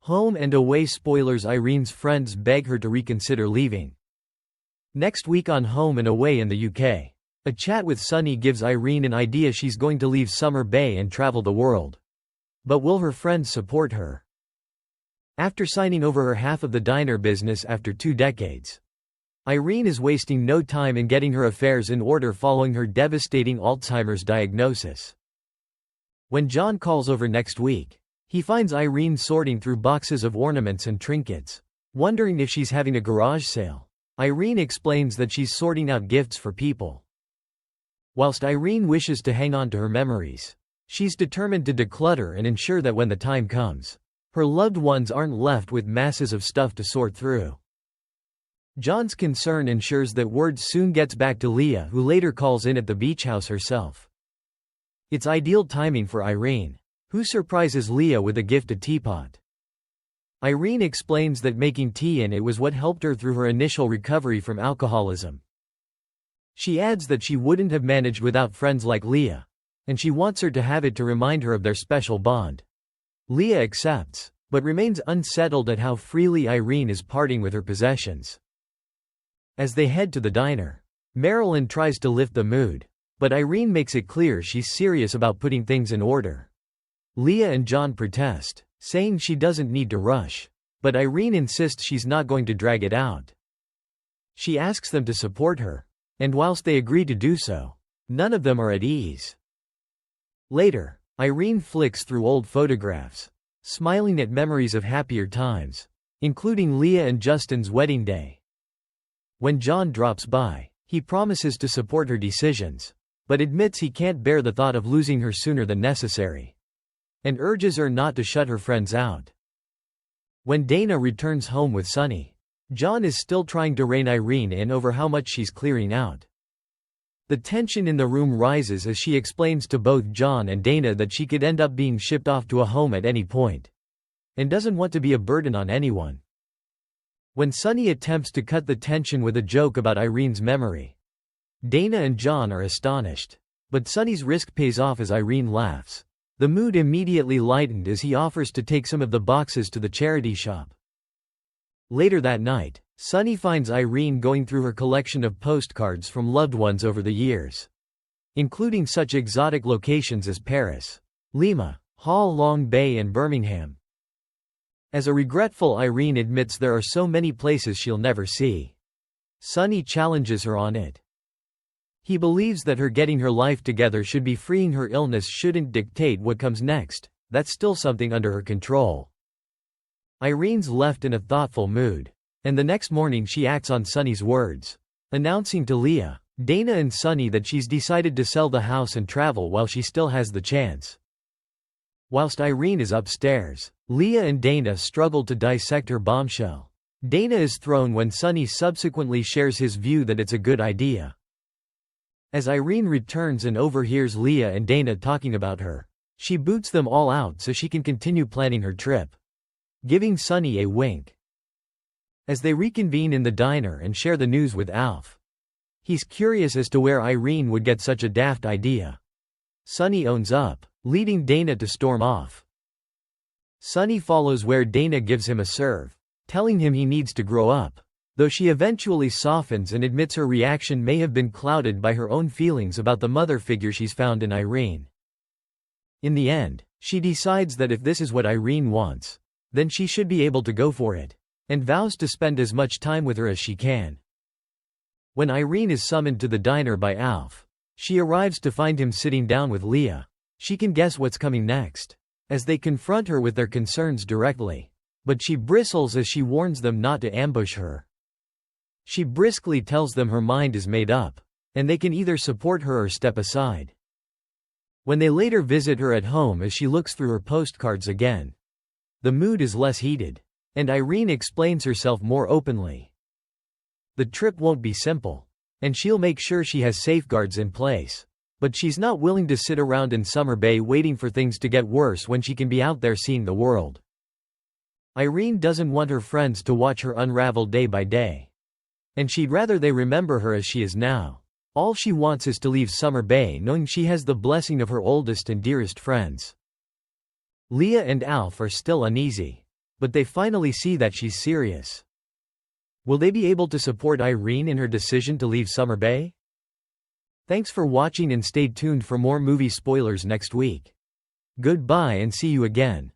Home and away spoilers. Irene's friends beg her to reconsider leaving. Next week on Home and Away in the UK. A chat with Sonny gives Irene an idea. She's going to leave Summer Bay and travel the world. But will her friends support her? After signing over her half of the diner business after 2 decades, Irene is wasting no time in getting her affairs in order following her devastating Alzheimer's diagnosis. When John calls over next week, he finds Irene sorting through boxes of ornaments and trinkets, wondering if she's having a garage sale. Irene explains that she's sorting out gifts for people. Whilst Irene wishes to hang on to her memories, she's determined to declutter and ensure that when the time comes, her loved ones aren't left with masses of stuff to sort through. John's concern ensures that word soon gets back to Leah, who later calls in at the beach house herself. It's ideal timing for Irene, who surprises Leah with a gifted teapot. Irene explains that making tea in it was what helped her through her initial recovery from alcoholism. She adds that she wouldn't have managed without friends like Leah, and she wants her to have it to remind her of their special bond. Leah accepts, but remains unsettled at how freely Irene is parting with her possessions. As they head to the diner, Marilyn tries to lift the mood, but Irene makes it clear she's serious about putting things in order. Leah and John protest, saying she doesn't need to rush, but Irene insists she's not going to drag it out. She asks them to support her, and whilst they agree to do so, none of them are at ease. Later, Irene flicks through old photographs, smiling at memories of happier times, including Leah and Justin's wedding day. When John drops by, he promises to support her decisions, but admits he can't bear the thought of losing her sooner than necessary, and urges her not to shut her friends out. When Dana returns home with Sonny, John is still trying to rein Irene in over how much she's clearing out. The tension in the room rises as she explains to both John and Dana that she could end up being shipped off to a home at any point, and doesn't want to be a burden on anyone. When Sonny attempts to cut the tension with a joke about Irene's memory, Dana and John are astonished, but Sonny's risk pays off as Irene laughs. The mood immediately lightened as he offers to take some of the boxes to the charity shop. Later that night, Sonny finds Irene going through her collection of postcards from loved ones over the years, including such exotic locations as Paris, Lima, Ha Long Bay and Birmingham. As a regretful Irene admits there are so many places she'll never see. Sonny challenges her on it. He believes that her getting her life together should be freeing. Her illness shouldn't dictate what comes next, that's still something under her control. Irene's left in a thoughtful mood, and the next morning she acts on Sonny's words, announcing to Leah, Dana and Sonny that she's decided to sell the house and travel while she still has the chance. Whilst Irene is upstairs, Leah and Dana struggle to dissect her bombshell. Dana is thrown when Sonny subsequently shares his view that it's a good idea. As Irene returns and overhears Leah and Dana talking about her, she boots them all out so she can continue planning her trip, giving Sonny a wink. As they reconvene in the diner and share the news with Alf, he's curious as to where Irene would get such a daft idea. Sonny owns up, leading Dana to storm off. Sonny follows where Dana gives him a serve, telling him he needs to grow up, though she eventually softens and admits her reaction may have been clouded by her own feelings about the mother figure she's found in Irene. In the end, she decides that if this is what Irene wants, then she should be able to go for it, and vows to spend as much time with her as she can. When Irene is summoned to the diner by Alf, she arrives to find him sitting down with Leah. She can guess what's coming next, as they confront her with their concerns directly, but she bristles as she warns them not to ambush her. She briskly tells them her mind is made up, and they can either support her or step aside. When they later visit her at home as she looks through her postcards again, the mood is less heated, and Irene explains herself more openly. The trip won't be simple, and she'll make sure she has safeguards in place, but she's not willing to sit around in Summer Bay waiting for things to get worse when she can be out there seeing the world. Irene doesn't want her friends to watch her unravel day by day, and she'd rather they remember her as she is now. All she wants is to leave Summer Bay knowing she has the blessing of her oldest and dearest friends. Leah and Alf are still uneasy. But they finally see that she's serious. Will they be able to support Irene in her decision to leave Summer Bay? Thanks for watching and stay tuned for more movie spoilers next week. Goodbye and see you again.